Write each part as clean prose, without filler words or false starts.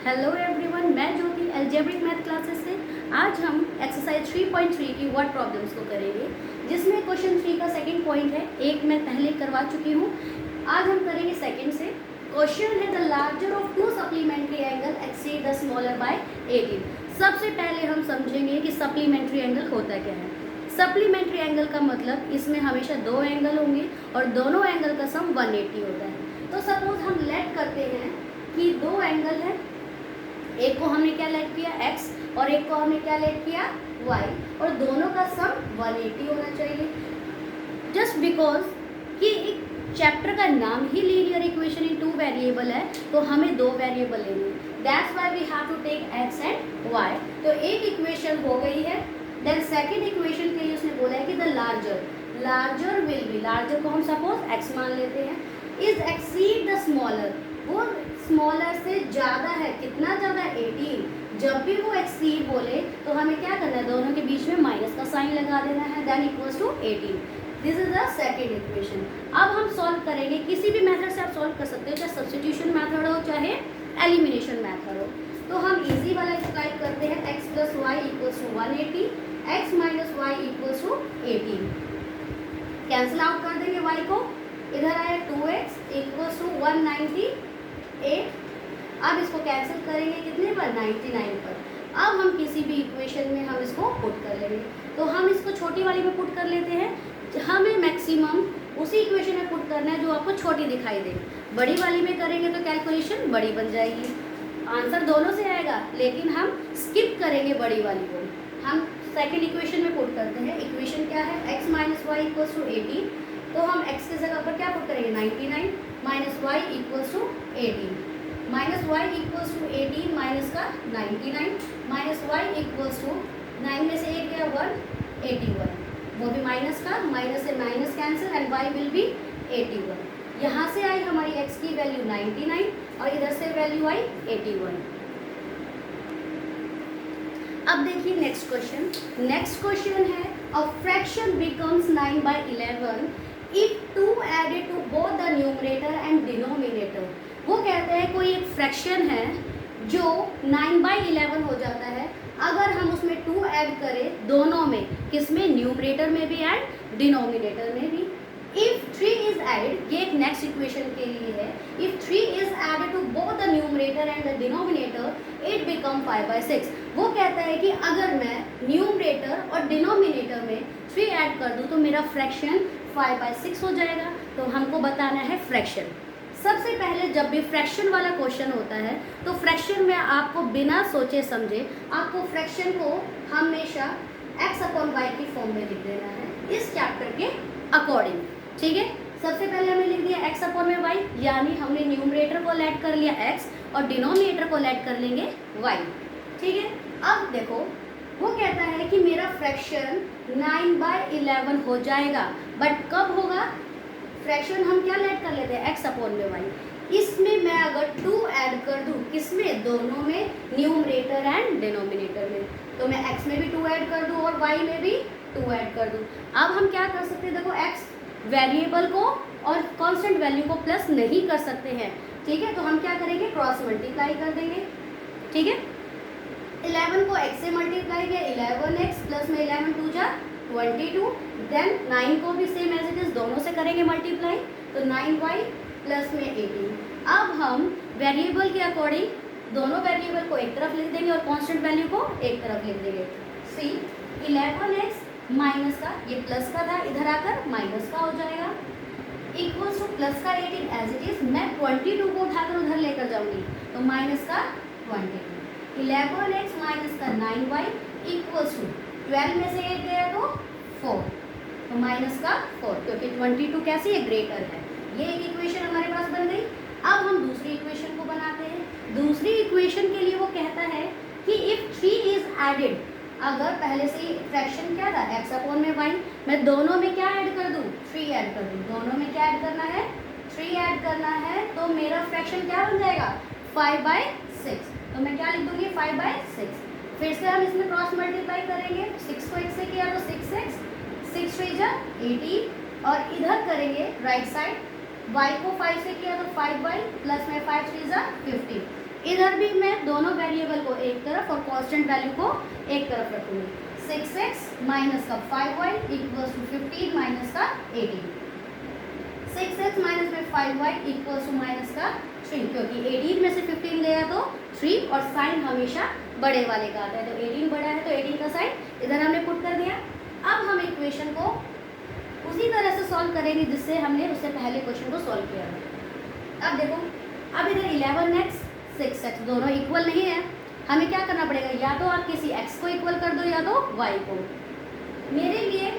Hello everyone, मैं ज्योति algebraic math classes से। आज हम एक्सरसाइज 3.3 की वर्ड प्रॉब्लम्स को करेंगे, जिसमें क्वेश्चन 3 का सेकंड पॉइंट है। एक मैं पहले करवा चुकी हूँ, आज हम करेंगे सेकंड से। क्वेश्चन है the larger of to supplementary angle exceed the smaller by 18। सबसे पहले हम समझेंगे कि सप्लीमेंट्री एंगल होता क्या है। सप्लीमेंट्री एंगल का मतलब इसमें हमेशा दो एंगल होंगे और दोनों एंगल का सम 180 होता है। तो सपोज हम लेट करते हैं कि दो एंगल है, एक को हमने क्या लेट किया x और एक को हमने क्या लेट किया y, और दोनों का सम 180 होना चाहिए। जस्ट बिकॉज कि एक चैप्टर का नाम ही linear equation in two variable है, तो हमें दो वेरिएबल लेंगे। That's why we have to take x and y। तो एक इक्वेशन हो गई है। देन सेकेंड इक्वेशन के लिए उसने बोला है कि the larger will be, larger को हम सपोज x मान लेते हैं, इज एक्सीड द स्मॉलर, वो स्मॉलर से ज़्यादा है। कितना ज़्यादा? 18। जब भी वो एक्सीड बोले तो हमें क्या करना है, दोनों के बीच में माइनस का साइन लगा देना है, then equals to 18। This is the second equation. अब हम सॉल्व करेंगे, किसी भी मेथड से आप सॉल्व कर सकते हो, चाहे सब्स्टिट्यूशन मेथड हो चाहे एलिमिनेशन मेथड हो। तो हम इजी वाला टाइप करते हैं, x plus y equals to 180, x minus y equals to 18। Cancel out कर देंगे y को, इधर आया 2x इक्वल्स टू 198। अब इसको कैंसिल करेंगे कितने पर? 99 पर। अब हम किसी भी इक्वेशन में हम इसको पुट कर लेंगे। तो हम इसको छोटी वाली में पुट कर लेते हैं, हमें मैक्सिमम उसी इक्वेशन में पुट करना है जो आपको छोटी दिखाई दे। बड़ी वाली में करेंगे तो कैलकुलेशन बड़ी बन जाएगी, आंसर दोनों से आएगा, लेकिन हम स्किप करेंगे बड़ी वाली को। हम सेकेंड इक्वेशन में पुट करते हैं। इक्वेशन क्या है? x minus y equals to 18। तो हम x की जगह पर क्या पुट करेंगे? 99 minus y equals to 18, minus y equals to 18 minus का 99 माइनस वाई इक्वल्स टू 9 में से 1 गया 1, 81, वो भी माइनस का, माइनस से minus cancel and y will be 81। यहाँ से आई हमारी x की वैल्यू 99 और इधर से वैल्यू आई 81। अब देखिए नेक्स्ट क्वेश्चन। नेक्स्ट क्वेश्चन है a fraction becomes 9 by 11 if 2 added to both the numerator and denominator। वो कहते हैं कोई एक फ्रैक्शन है जो 9 by 11 हो जाता है अगर हम उसमें 2 ऐड करें दोनों में, किसमें? न्यूमरेटर में भी एंड डिनोमिनेटर में भी। इफ 3 इज एडेड, ये एक नेक्स्ट इक्वेशन के लिए है, if 3 is added to both the numerator and the denominator it become 5 by 6। वो कहता है कि अगर मैं न्यूमरेटर और डिनोमिनेटर में 3 ऐड कर दूं तो मेरा फ्रैक्शन 5 by 6 हो जाएगा। तो हमको बताना है फ्रैक्शन। सबसे पहले जब भी फ्रैक्शन वाला क्वेश्चन होता है तो फ्रैक्शन में आपको बिना सोचे समझे आपको फ्रैक्शन को हमेशा x अपॉन वाई की फॉर्म में लिख देना है, इस चैप्टर के अकॉर्डिंग। ठीक है, सबसे पहले हमने लिख दिया x अपॉन में वाई, यानी हमने न्यूमरेटर को लेट कर लिया x और डिनोमिनेटर को लेट कर लेंगे y। ठीक है, अब देखो वो कहता है कि मेरा फ्रैक्शन 9 by 11 हो जाएगा, बट कब होगा? फ्रैक्शन हम क्या लेट कर लेते हैं? x अपॉन में वाई। इसमें मैं अगर 2 ऐड कर दूं, किसमें? दोनों में, न्यूमरेटर एंड डिनोमिनेटर में, तो मैं x में भी 2 ऐड कर दूं और y में भी 2 ऐड कर दूं। अब हम क्या कर सकते हैं? देखो x वेरिएबल को और कांस्टेंट वैल्यू को प्लस नहीं कर सकते हैं। ठीक है, तो हम क्या करेंगे? क्रॉस मल्टीप्लाई कर देंगे। ठीक है, 11 को x से मल्टीप्लाई किया, 11x प्लस में 11 2 जा 22, देन 9 को भी सेम एज इट इज दोनों से करेंगे मल्टीप्लाई, तो 9y प्लस में 18। अब हम वेरिएबल के अकॉर्डिंग दोनों वेरिएबल को एक तरफ लिख देंगे और कांस्टेंट वैल्यू को एक तरफ लिख देंगे। सी 11x माइनस का, ये प्लस का था, इधर आकर माइनस का हो जाएगा, इक्वल्स टू प्लस का 18 एज इट इज। मैं 22 को उठाकर उधर लेकर जाऊंगी तो माइनस का 22, 11x माइनस का 9y इक्वल्स टू 12 में से 8 गया तो 4, तो माइनस का 4, क्योंकि 22 कैसी है? ग्रेटर है। ये एक इक्वेशन हमारे पास बन गई। अब हम दूसरी इक्वेशन को बनाते हैं। दूसरी इक्वेशन के लिए वो कहता है कि इफ 3 इज एडेड, अगर पहले से ही फ्रैक्शन क्या था? x अपॉन में y, मैं दोनों में क्या ऐड कर दूं? 3 ऐड कर दूं। दोनों में क्या ऐड करना है? 3 ऐड करना है, तो मेरा फ्रैक्शन क्या बन जाएगा? 5 by 6। तो मैं क्या लिख दूंगी? 5 by 6। फिर से हम इसमें क्रॉस मल्टीप्लाई करेंगे, 6 को 1 से किया तो 6x, 6 3 जा 18, और इधर करेंगे राइट साइड, y को 5 से किया तो 5y प्लस में 5 3 जा 15। इधर भी मैं दोनों वेरिएबल को एक तरफ और कांस्टेंट वैल्यू को एक तरफ रखूंगी। 6x माइनस का 5y इक्वल्स टू 15 माइनस का 18। 6x माइनस में 5y इक्वल्स टू माइनस का 3, क्योंकि 18 में से 15 गया तो 3 और साइन हमेशा बड़े वाले का आता है, तो 18 बड़ा है तो 18 का साइन इधर हमने पुट कर दिया। अब हम इक्वेशन को उसी तरह से सॉल्व करेंगे जिससे हमने उससे पहले क्वेश्चन को सॉल्व किया था। अब देखो, अब इधर 11x 6x दोनों इक्वल नहीं है, हमें क्या करना पड़ेगा, या तो आप किसी x को इक्वल कर दो या तो y को। मेरे लिए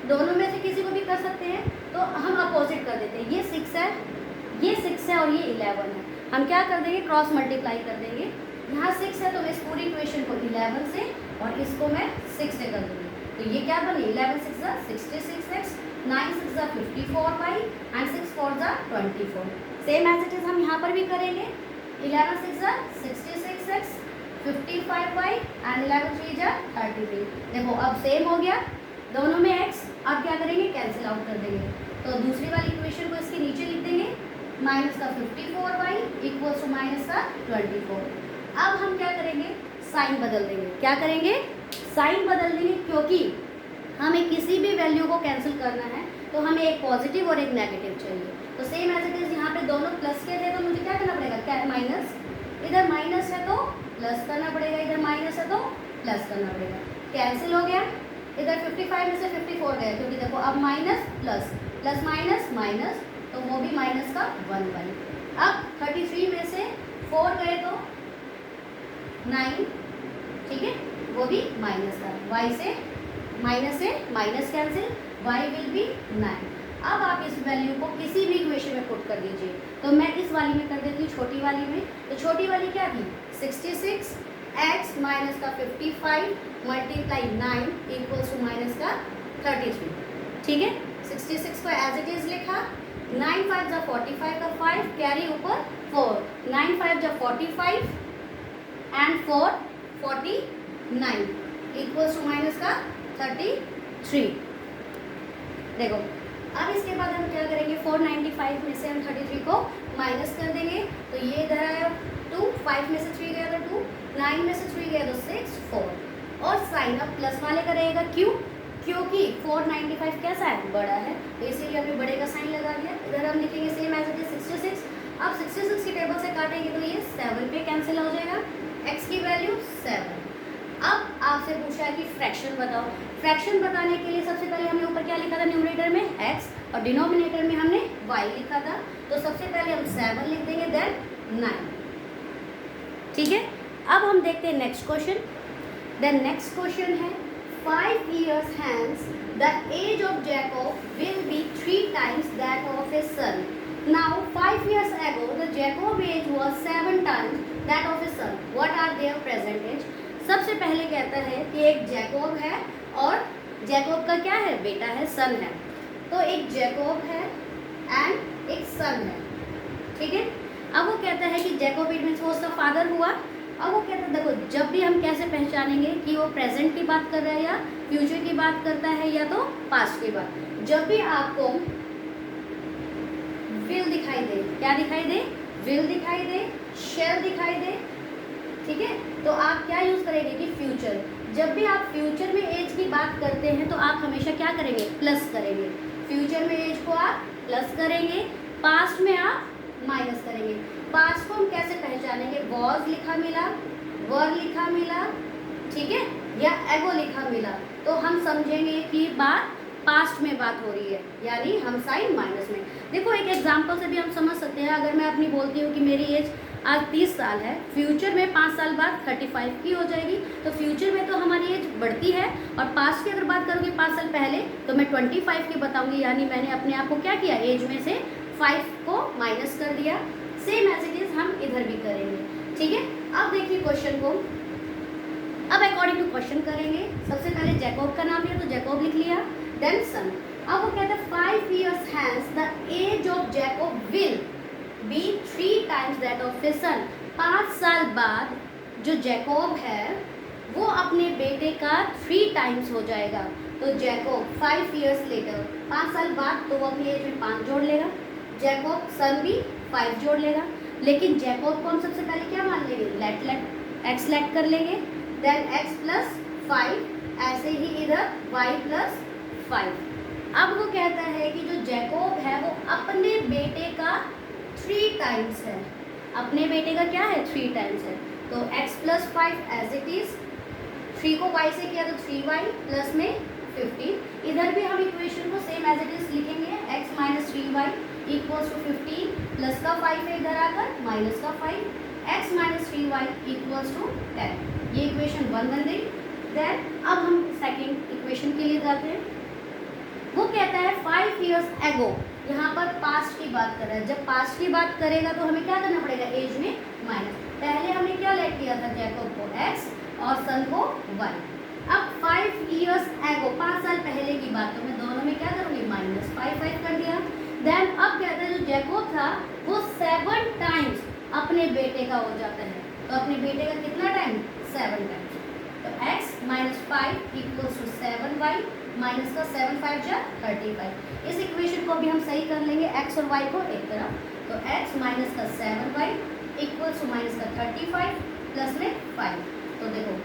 दोनों में से किसी को भी कर सकते हैं, तो हम अपोजिट कर देते हैं। ये 6 है, ये 6 है और ये 11 है। हम क्या कर देंगे, क्रॉस मल्टीप्लाई कर देंगे। यहाँ 6 है तो मैं इस पूरी इक्वेशन को 11 से और इसको मैं 6 से कर दूँगी, तो ये क्या बने 11 6 66x, 9 6 54y and 6 4 24। Same as it is हम यहाँ पर भी करेंगे। 11 6 66x, 55y एंड 11 3 33। देखो अब सेम हो गया दोनों में x। अब क्या करेंगे, कैंसिल आउट कर देंगे, तो दूसरी वाली इक्वेशन को इसके नीचे लिख देंगे, माइनस का 54y इक्वल्स टू माइनस का 24। अब हम क्या करेंगे, साइन बदल देंगे। क्या करेंगे, साइन बदल देंगे, क्योंकि हमें किसी भी वैल्यू को कैंसिल करना है तो हमें एक पॉजिटिव और एक नेगेटिव चाहिए। तो सेम एज इट इज यहाँ पे दोनों प्लस के थे तो मुझे क्या करना पड़ेगा, क्या माइनस, इधर माइनस है तो प्लस करना पड़ेगा, इधर माइनस है तो प्लस करना पड़ेगा। कैंसिल हो गया, इधर 55 में से 54 गए, क्योंकि देखो अब minus plus plus minus minus, तो वो भी माइनस का 1y। अब 33 में से 4 गए तो 9, ठीक है, वो भी माइनस का, y से minus cancel, y will be 9। अब आप इस वैल्यू को किसी भी इक्वेशन में पुट कर दीजिए। तो मैं इस वाली में कर देती हूँ, छोटी वाली में। तो छोटी वाली क्या थी, 66x माइनस का 55 मल्टीप्लाई 9 इक्वल्स टू माइनस का 33। ठीक है, 66 को एज इट इज लिखा, 9 5 जा 45 का 5 कैरी ऊपर 4, 9 5 जा 45 एंड 4 49 इक्वल्स टू माइनस का 33। देखो अब इसके बाद हम क्या करेंगे, 495 में से हम 33 को माइनस कर देंगे, तो ये इधर आया 2, 5 में से 3 गया तो 2, 9 में से 3 गया तो 6 4, और साइन अब प्लस वाले का रहेगा, क्यों, क्योंकि 495 कैसा है, बड़ा है, तो इसीलिए हमने बड़े का साइन लगा दिया। इधर हम लिखेंगे सेम एज इट इज 66। अब 66 की टेबल से काटेंगे तो ये 7 पे कैंसिल हो जाएगा, x की वैल्यू 7। अब आपसे पूछा है कि फ्रैक्शन बताओ। फ्रैक्शन बताने के लिए सबसे पहले हमने ऊपर क्या लिखा था, न्यूमरेटर में x और डिनोमिनेटर में हमने y लिखा था, तो सबसे पहले हम 7 लिख देंगे, देन 9। ठीक है, अब हम देखते हैं next question. The next question है 5 years hence the age of Jacob will be 3 times that of his son. Now 5 years ago the Jacob age was 7 times that of his son. What are their present age? सबसे पहले कहता है कि एक Jacob है और Jacob का क्या है, बेटा है, सन है। तो एक जैकोब है एंड एक सन है, ठीक है। अब वो कहता है कि जैकोब इट मीन्स वो उसका फादर हुआ। अब वो कहता है, देखो जब भी हम कैसे पहचानेंगे कि वो प्रेजेंट की बात कर रहा है या फ्यूचर की बात करता है या तो पास्ट की बात। जब भी आपको विल दिखाई दे, क्या दिखाई दे, विल दिखाई दे, शेल दिखाई दे, ठीक है, तो आप क्या यूज़ करेंगे कि फ्यूचर। जब भी आप फ्यूचर में एज की बात करते हैं तो आप हमेशा क्या करेंगे, प्लस करेंगे। फ्यूचर में एज को आप प्लस करेंगे, पास्ट में आप माइनस करेंगे। पास्ट को हम कैसे पहचानेंगे, वॉज लिखा मिला, वर लिखा मिला, ठीक है, या एगो लिखा मिला, तो हम समझेंगे कि बात पास्ट में बात हो रही है, यानी हम साइन माइनस में। देखो एक एग्जांपल से भी हम समझ सकते हैं। अगर मैं अपनी बोलती हूँ कि मेरी एज आज 30 साल है, फ्यूचर में 5 साल बाद 35 की हो जाएगी, तो फ्यूचर में तो हमारी एज बढ़ती है, और पास्ट की अगर बात करूँगी 5 साल पहले तो मैं 25 की बताऊँगी, यानी मैंने अपने आप को क्या किया, एज में से 5 को माइनस कर दिया। सेम एज इट इज हम इधर भी करेंगे, ठीक है। अब देखिए क्वेश्चन को, अब अकॉर्डिंग टू क्वेश्चन करेंगे। सबसे पहले जैकोब का नाम लिया तो जैकोब लिख लिया, देन सन। अब वो कहता है 5 years hence the age of Jacob will be 3 times that of his son. 5 साल बाद जो जैकोब है वो अपने बेटे का 3 टाइम्स हो जाएगा। तो जैकोब 5 years later, 5 साल बाद, तो वो अपनी एज में 5 जोड़ लेगा, जैकोब सन भी 5 जोड़ लेगा। लेकिन जैकब को हम सबसे पहले क्या मान लेंगे, लेट एक्स लेट कर लेंगे, देन एक्स प्लस 5, ऐसे ही इधर वाई प्लस 5। अब वो कहता है कि जो जैकब है वो अपने बेटे का 3 टाइम्स है, अपने बेटे का क्या है 3 टाइम्स है। तो x plus 5 as it is, 3 को y से किया तो 3y प्लस में 15। इधर भी हम इक्वेशन को सेम एज इट इज लिखेंगे, x minus 3y equals to 15 plus का 5 है इधर आकर माइनस का 5, x minus 3y equals to 10। ये इक्वेशन 1 बन गई। देन अब हम सेकेंड इक्वेशन के लिए जाते हैं। वो कहता है 5 years ago, यहाँ पर पास्ट की बात कर रहा है। जब पास्ट की बात करेगा तो हमें क्या करना पड़ेगा, एज में माइनस। पहले हमने क्या लेट किया था, जैकब को x और सन को y। अब 5 years ago, 5 साल पहले की बात, तो मैं दोनों में क्या करूँगी, माइनस 5 कर दिया। देन अब कहता है जो जैकब था वो 7 टाइम्स अपने बेटे का हो जाता है। तो अपने बेटे का कितना टाइम, 7 टाइम्स। तो x minus 5 equals to 7y minus का 7 5 जा 35। इस इक्वेशन को भी हम सही कर लेंगे, x और y को एक तरफ। तो x माइनस का 7y इक्वल्स टू माइनस का 35 प्लस में 5। तो देखो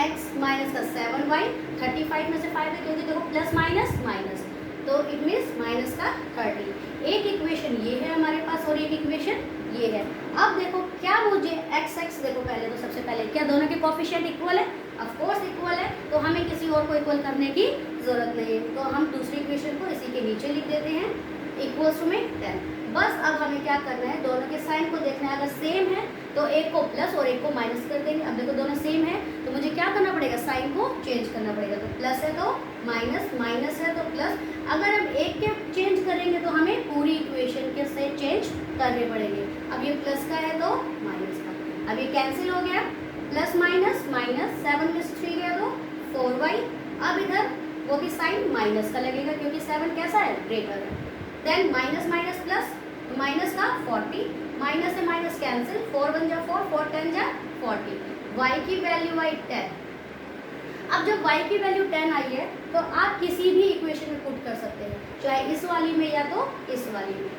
x माइनस का 7y, 35 में से 5 है क्योंकि देखो प्लस माइनस माइनस, तो इट मीन्स माइनस का 30। एक इक्वेशन ये है हमारे पास और एक इक्वेशन ये है। अब देखो क्या मुझे x देखो पहले, तो सबसे पहले क्या दोनों के कोफिशिएंट इक्वल है, ऑफ कोर्स इक्वल है, तो हमें किसी और को इक्वल करने की जरूरत नहीं है। तो हम दूसरी इक्वेशन को इसी के नीचे लिख देते हैं, इक्वल्स टू में 10। बस अब हमें क्या करना है, दोनों के साइन को देखना है। अगर सेम है तो एक को प्लस और एक को माइनस कर देंगे। अब देखो दोनों सेम है तो मुझे क्या करना पड़ेगा, साइन को चेंज करना पड़ेगा। तो प्लस है तो माइनस, माइनस है तो प्लस। अगर हम एक के चेंज करेंगे तो हमें पूरी इक्वेशन के से चेंज करने पड़ेंगे। अब ये प्लस का है तो माइनस का, अब ये कैंसिल हो गया, प्लस माइनस माइनस, 7 में से 3 गया तो 4y। अब इधर वो भी साइन माइनस का लगेगा क्योंकि 7 कैसा है, ग्रेटर है। Then minus minus plus, minus का 40, माइनस से माइनस कैंसिल, 4 1 जा 4, 4 10 जा 40। y की वैल्यू आई 10। अब जब y की वैल्यू 10 आई है तो आप किसी भी इक्वेशन में पुट कर सकते हैं, चाहे इस वाली में या तो इस वाली में।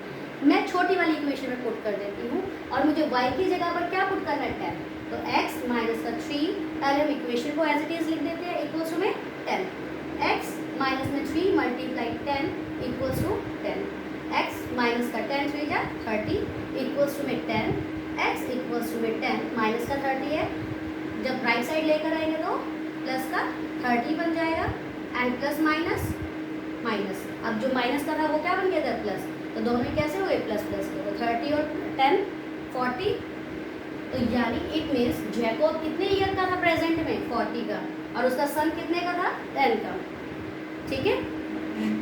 मैं छोटी वाली इक्वेशन में पुट कर देती हूँ और मुझे y की जगह पर क्या पुट करना है, 10। तो x माइनस का 3, पहले हम इक्वेशन को एज इट इज लिख देते हैं, इक्वल्स टू में 10। x माइनस में 3 multiply 10 equals to 10। x minus का 10 3 जा 30 इक्वल्स टू में 10। x इक्वल्स टू में 10 माइनस का 30 है, जब राइट साइड लेकर आएंगे तो प्लस का 30 बन जाएगा एंड प्लस माइनस माइनस। अब जो माइनस का था वो क्या बन गया था, प्लस। तो दोनों कैसे हुए, प्लस प्लस के। तो 30 और 10 40। तो यानी इट मीन्स जैकब कितने ईयर का था प्रेजेंट में, 40 का, और उसका सन कितने का था, 10 का। ठीक है,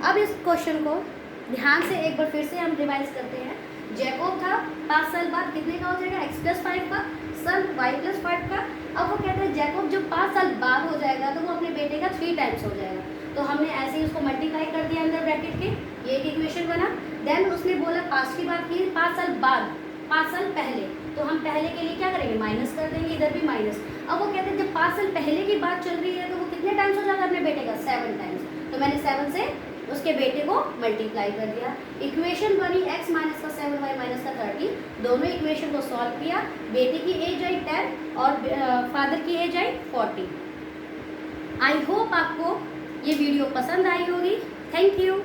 अब इस क्वेश्चन को ध्यान से एक बार फिर से हम रिवाइज करते हैं। जैकब था 5 साल बाद कितने का हो जाएगा, x प्लस 5 का, सन y प्लस 5 का। अब वो कहते हैं जैकब जब 5 साल बाद हो जाएगा तो वो अपने बेटे का 3 टाइम्स हो जाएगा। तो हमने ऐसे ही उसको मल्टीप्लाई कर दिया अंदर ब्रैकेट के, ये एक इक्वेशन बना। देन उसने बोला पास्ट की बात की, 5 साल बाद, 5 साल पहले, तो हम पहले के लिए क्या करेंगे, माइनस कर देंगे, इधर भी माइनस। अब वो कहते हैं जब 5 साल पहले की बात चल रही है तो वो कितने टाइम्स हो जाता है अपने बेटे का, 7 टाइम्स। तो मैंने 7 से उसके बेटे को मल्टीप्लाई कर दिया। इक्वेशन बनी x माइनस का 7 y माइनस का 30। दोनों इक्वेशन को सॉल्व किया, बेटे की एज आई 10 और फादर की एज आई 40। आई होप आपको ये वीडियो पसंद आई होगी। Thank you.